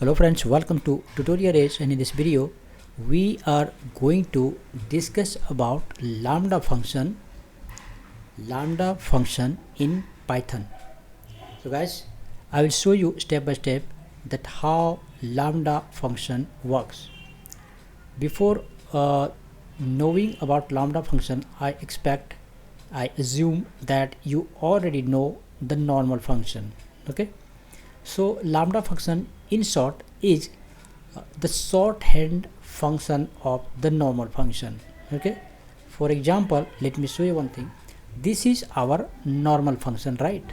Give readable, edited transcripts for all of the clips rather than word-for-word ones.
Hello friends, welcome to Tutorial Age, and in this video we are going to discuss about Lambda function in Python. So guys, I will show you step by step that how Lambda function works. Before knowing about Lambda function, I assume that you already know the normal function. Okay, so Lambda function in short is the shorthand function of the normal function. Okay, for example, let me show you one thing. This is our normal function, right?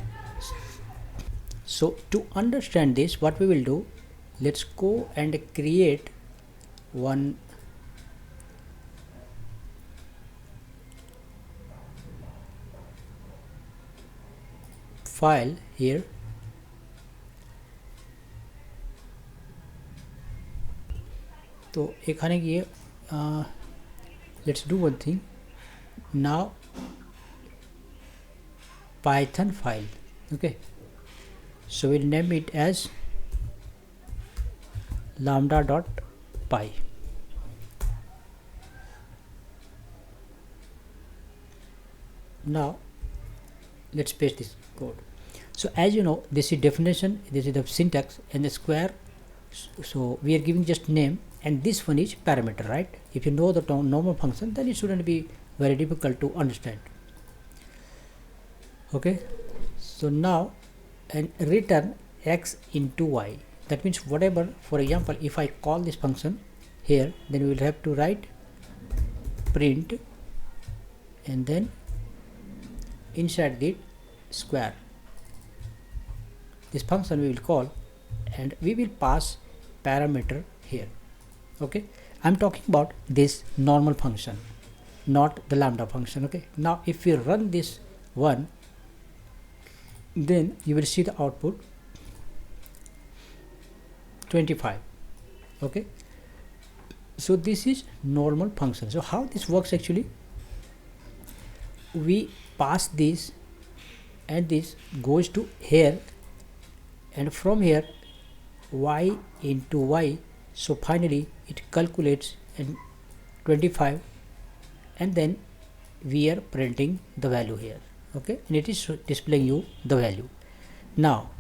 So to understand this, what we will do, let's go and create one file here. तो এখানে গিয়ে let's do one thing now. Python file, okay, so we'll name it as lambda.py. Now let's paste this code. So as you know, this is definition, this is the syntax, and the square. So we are giving just name, and this one is parameter, right? If you know the normal function, then it shouldn't be very difficult to understand. Okay, so now and return x into y. That means whatever, for example, if I call this function here, then we will have to write print and then inside the square this function we will call, and we will pass parameter here. Okay, I'm talking about this normal function, not the lambda function. Okay, now if we run this one, then you will see the output 25. Okay, so this is normal function. So how this works actually, we pass this and this goes to here, and from here y into y, so finally it calculates and 25, and then we are printing the value here. Okay, and it is displaying you the value. Now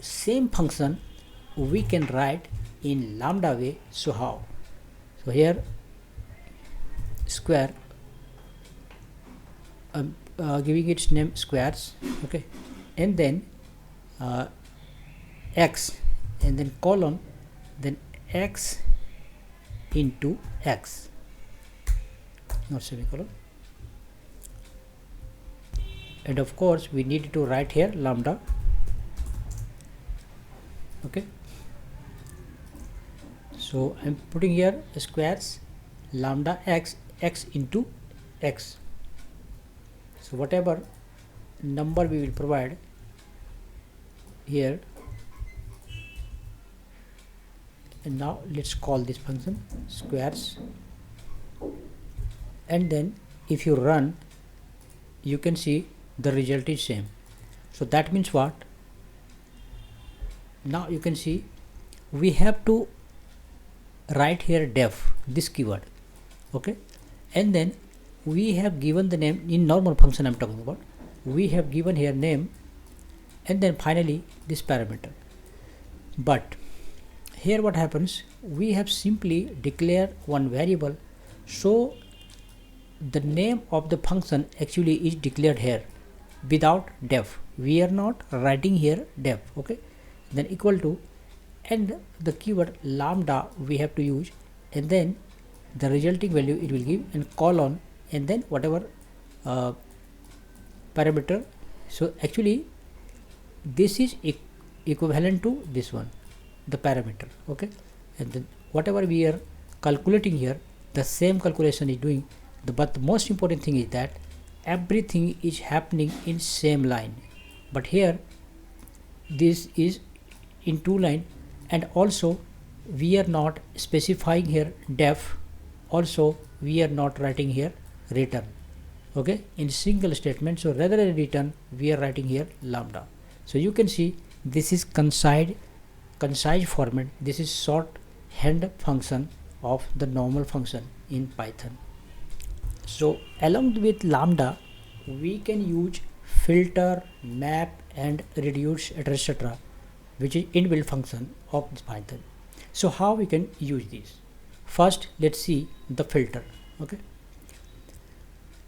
same function we can write in lambda way. So how? So here square, giving its name squares, okay, and then x, and then colon, then x into x, not semicolon, and of course we need to write here lambda. Okay, so I'm putting here squares lambda x into x. So whatever number we will provide here, and now let's call this function squares, and then if you run, you can see the result is same. So that means what? Now you can see we have to write here def, this keyword. Okay, and then we have given the name in normal function I'm talking about. We have given here name, and then finally this parameter. But here what happens, we have simply declared one variable, so the name of the function actually is declared here without def. We are not writing here def. Okay, then equal to, and the keyword lambda we have to use, and then the resulting value it will give, and colon, and then whatever parameter. So actually this is equivalent to this one, the parameter. Okay, and then whatever we are calculating here, the same calculation is doing. But the most important thing is that everything is happening in same line, but here this is in two line, and also we are not specifying here def, also we are not writing here return. Okay, in single statement. So rather than return, we are writing here lambda. So you can see this is concise concise format. This is shorthand function of the normal function in Python. So along with lambda, we can use filter, map, and reduce, etc., which is inbuilt function of this Python. So how we can use this? First, let's see the filter. Okay.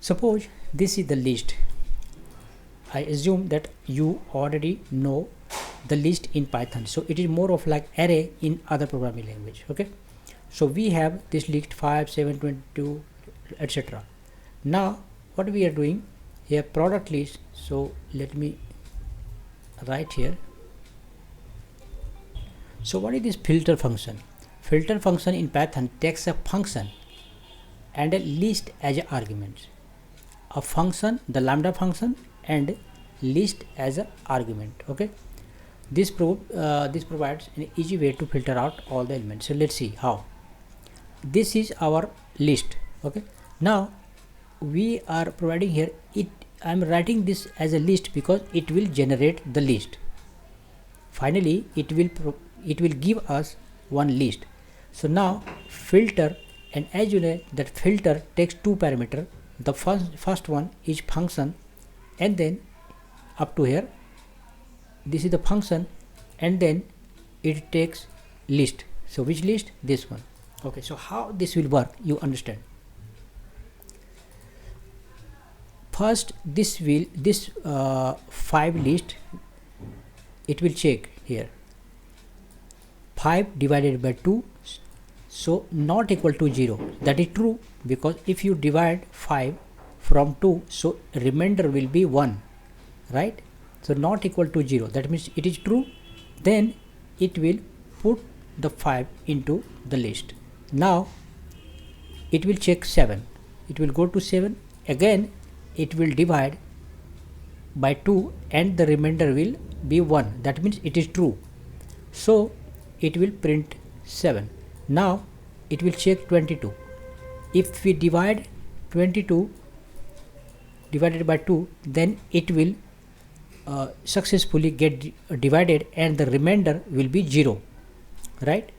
Suppose this is the list. I assume that you already know the list in Python. So it is more of like array in other programming language. Okay. So we have this list 5, 7, 22, etc. Now what we are doing here, product list. So let me write here. So what is this filter function? Filter function in Python takes a function and a list as an argument. A function, the lambda function, and list as an argument. Okay, this provides an easy way to filter out all the elements. So let's see how. This is our list. Okay, now we are providing here it. I am writing this as a list because it will generate the list. Finally, it will give us one list. So now filter, and as you know that filter takes two parameters. The first one is function, and then up to here this is the function, and then it takes list. So which list? This one. Okay, so how this will work, you understand. First this 5 list, it will check here 5 divided by 2, so not equal to 0. That is true, because if you divide 5 from 2, so remainder will be 1, right? So not equal to 0, that means it is true. Then it will put the 5 into the list. Now it will check 7, it will go to 7, again it will divide by 2 and the remainder will be 1, that means it is true. So it will print 7. Now it will check 22. If we divide 22 divided by 2, then it will successfully get divided and the remainder will be 0, right?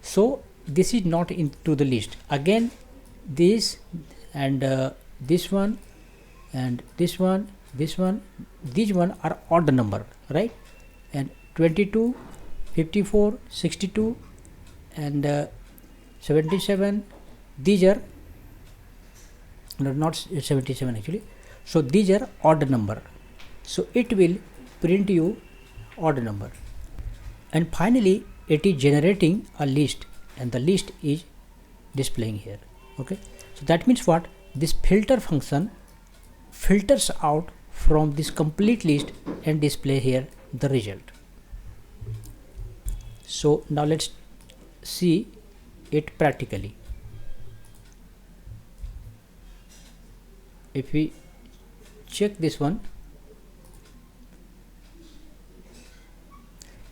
So this is not into the list. Again this and this one and this one, these one are odd number, right? And 22, 54, 62 and 77, these are not 77 actually. So these are odd number, so it will print you odd number. And finally it is generating a list, and the list is displaying here. Okay, so that means what? This filter function filters out from this complete list and display here the result. So now let's see it practically. If we check this one,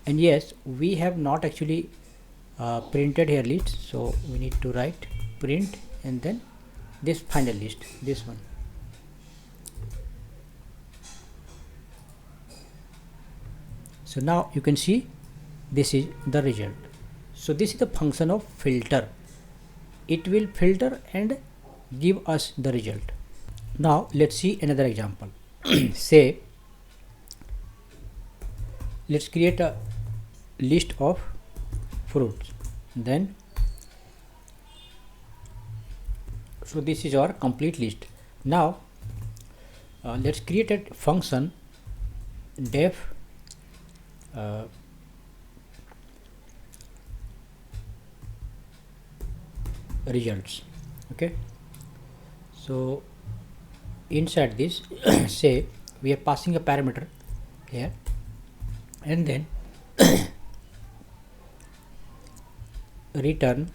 and yes, we have not actually printed here list, so we need to write print and then this final list, this one. So now you can see this is the result. So this is the function of filter. It will filter and give us the result. Now let's see another example. Say let's create a list of fruits, then so this is our complete list. Now let's create a function def results. Okay, so inside this say we are passing a parameter here, and then return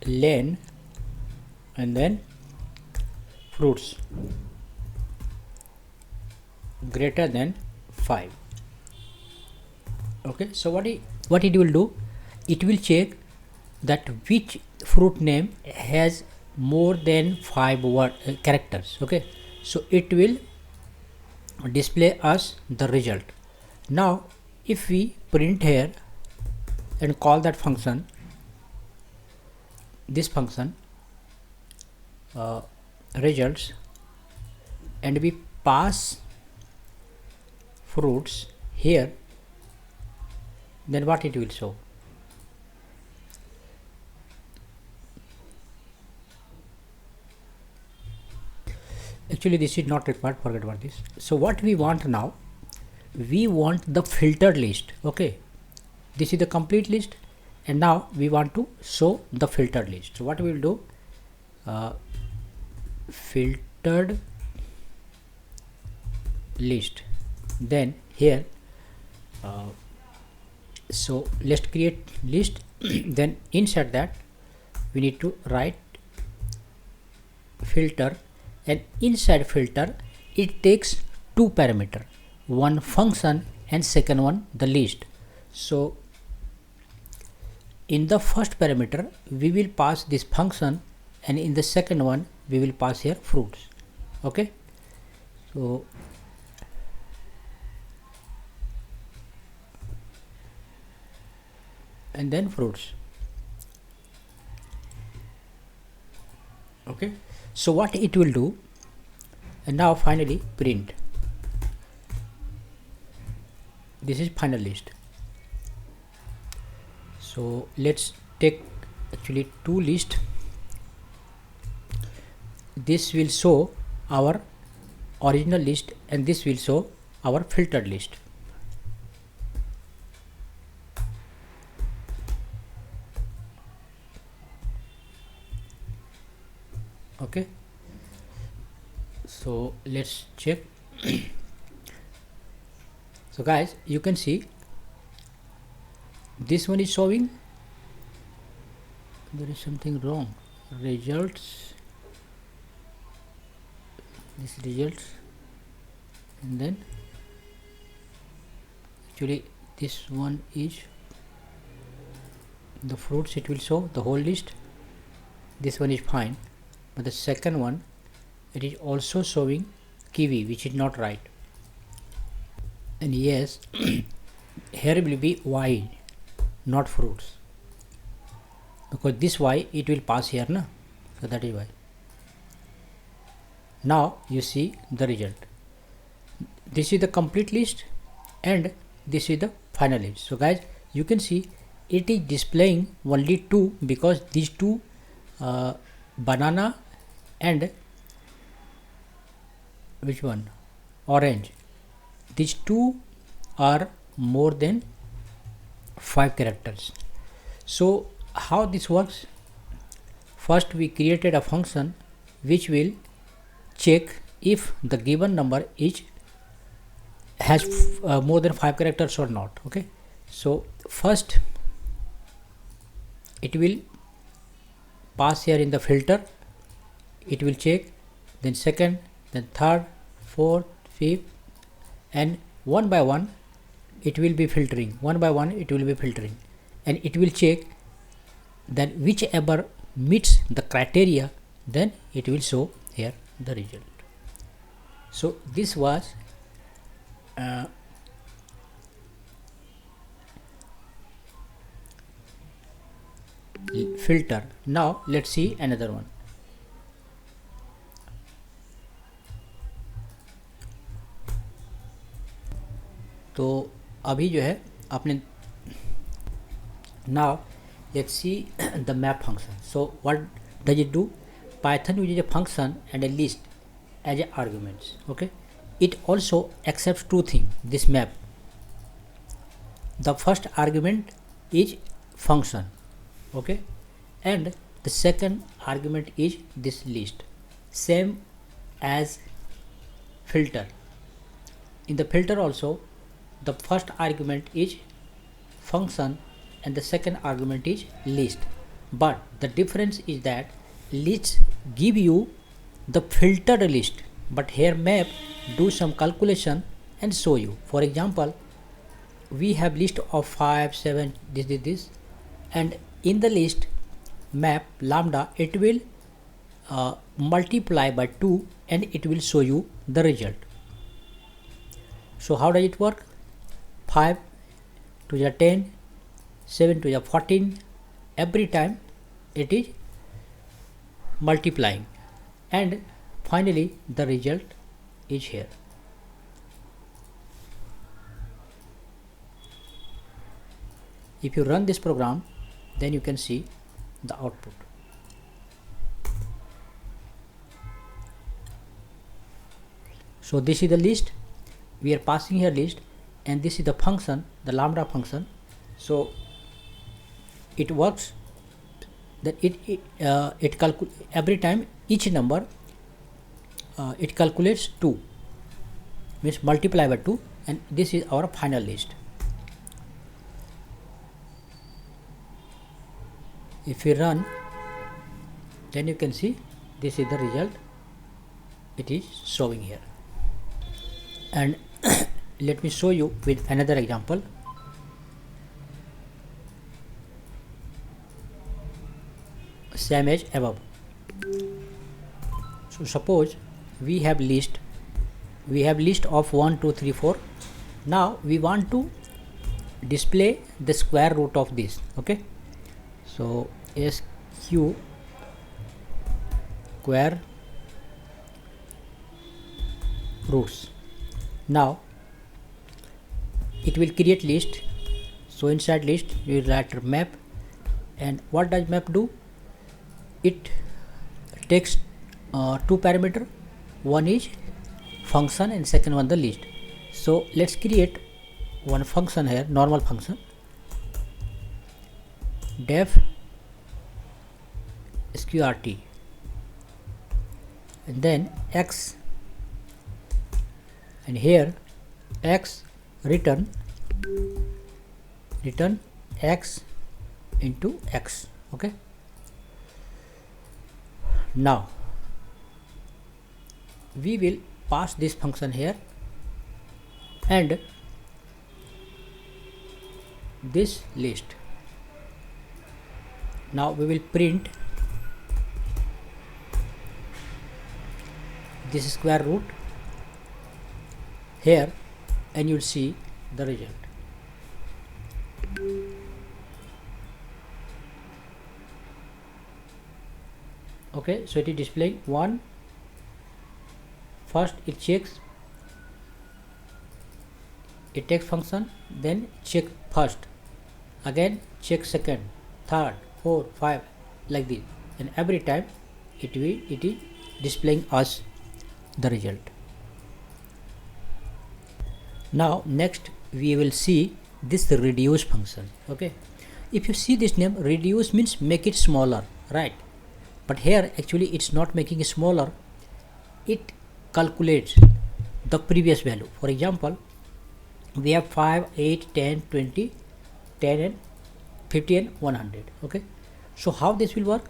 len and then fruits greater than 5. Okay, so what it will do, it will check that which fruit name has more than 5 characters. Okay, so it will display us the result. Now if we print here and call that function, this function results, and we pass fruits here, then what it will show? Actually this is not required, forget about this. So what we want now, we want the filtered list. Okay, this is the complete list, and now we want to show the filtered list. So what we will do, filtered list, then here so let's create list then inside that we need to write filter, and inside filter it takes two parameter, one function and second one the list. So in the first parameter we will pass this function, and in the second one we will pass here fruits. Okay, so and then fruits. Okay, so what it will do, and now finally print, this is final list. So let's take actually two lists. This will show our original list and this will show our filtered list. Okay, so let's check. So guys, you can see this one is showing there is something wrong, results, this results, and then actually this one is the fruits, it will show the whole list. This one is fine, but the second one it is also showing kiwi, which is not right. And yes, here will be y, not fruits, because this y it will pass here na, so that is why. Now you see the result. This is the complete list and this is the final list. So guys, you can see it is displaying only two, because these two banana and which one, orange, these two are more than 5 characters. So how this works, first we created a function which will check if the given number is has more than 5 characters or not. Okay, so first it will pass here in the filter, it will check, then second, then third, fourth, fifth, and one by one it will be filtering, one by one it will be filtering, and it will check then whichever meets the criteria, then it will show here the result. So this was filter. Now let's see another one. तो अभी जो है आपने, now let's see the map function. So what does it do? Python uses a function and a list as a arguments. Okay, it also accepts two things, this map. The first argument is function, okay, and the second argument is this list, same as filter. In the filter also the first argument is function and the second argument is list, but the difference is that lists give you the filtered list, but here map do some calculation and show you. For example, we have list of 5, 7, this, and in the list map lambda it will multiply by 2 and it will show you the result. So how does it work? 5 to the 10, 7 to the 14, every time it is multiplying, and finally the result is here. If you run this program, then you can see the output. So this is the list, we are passing here list, and this is the function, the lambda function. So it works that it calculates every time each number, it calculates 2, means multiply by 2, and this is our final list. If we run, then you can see this is the result it is showing here. And let me show you with another example. Same as above. So suppose we have list of 1, 2, 3, 4. Now we want to display the square root of this. Okay, so SQ square roots. Now it will create list. So inside list you will write map, and what does map do? It takes 2 parameter, one is function and second one the list. So let's create one function here, normal function, def sqrt, and then x, and here x return x into x. Okay, now we will pass this function here, and this list. Now we will print this square root here, and you will see the result. Okay, so it is displaying 1. First it checks, it takes function, then check first, again check second, third, 4, 5, like this, and every time it is displaying us the result. Now next we will see this reduce function. Okay, if you see this name, reduce means make it smaller, right? But here actually it's not making it smaller, it calculates the previous value. For example, we have 5, 8, 10, 20, 10 and 50 and 100. Okay, so how this will work?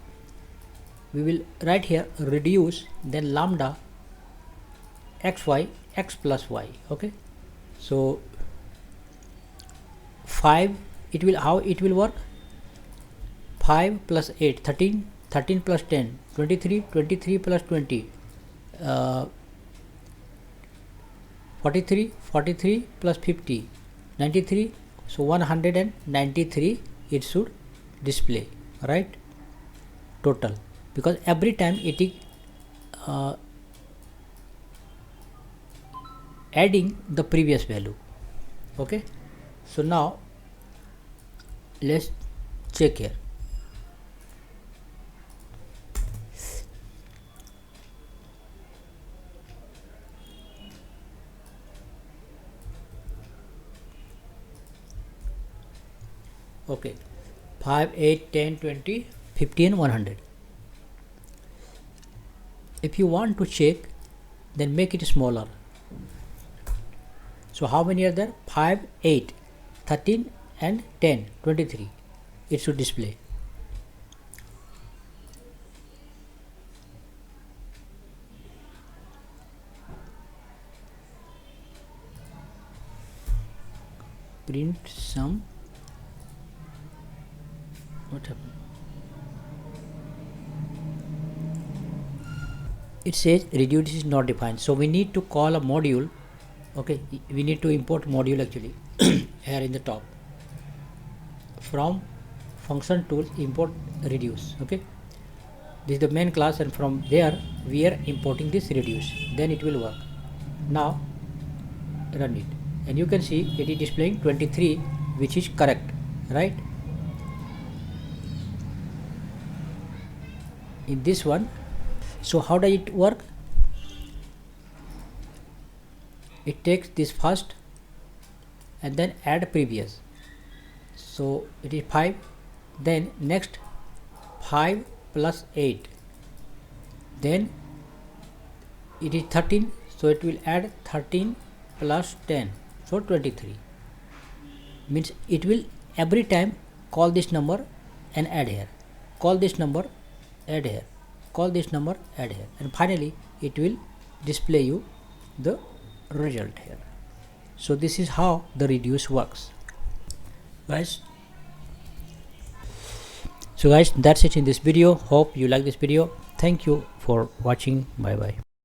We will write here reduce, then lambda xy x plus y. Okay, so 5, it will, how it will work? 5 plus 8, 13, 13 plus 10, 23, 23 plus 20, 43, 43 plus 50, 93. So 193 it should display, right? Total, because every time it is adding the previous value. Okay, so now let's check here. Okay, 5, 8, 10, 20, 50 and 100. If you want to check, then make it smaller. So how many are there? 5, 8, 13 and 10, 23. It should display. Print sum. What happened? It says reduce is not defined, so we need to call a module Okay, we need to import module actually here in the top. From function tools, import reduce. Okay, this is the main class, and from there we are importing this reduce, then it will work. Now run it, and you can see it is displaying 23, which is correct, right? In this one, so how does it work? It takes this first and then add previous, so it is 5, then next 5 plus 8, then it is 13, so it will add 13 plus 10, so 23. Means it will every time call this number and add here, call this number, add here, call this number, add here, and finally it will display you the result here. So this is how the reduce works, guys. So guys, that's it in this video. Hope you like this video. Thank you for watching. Bye bye.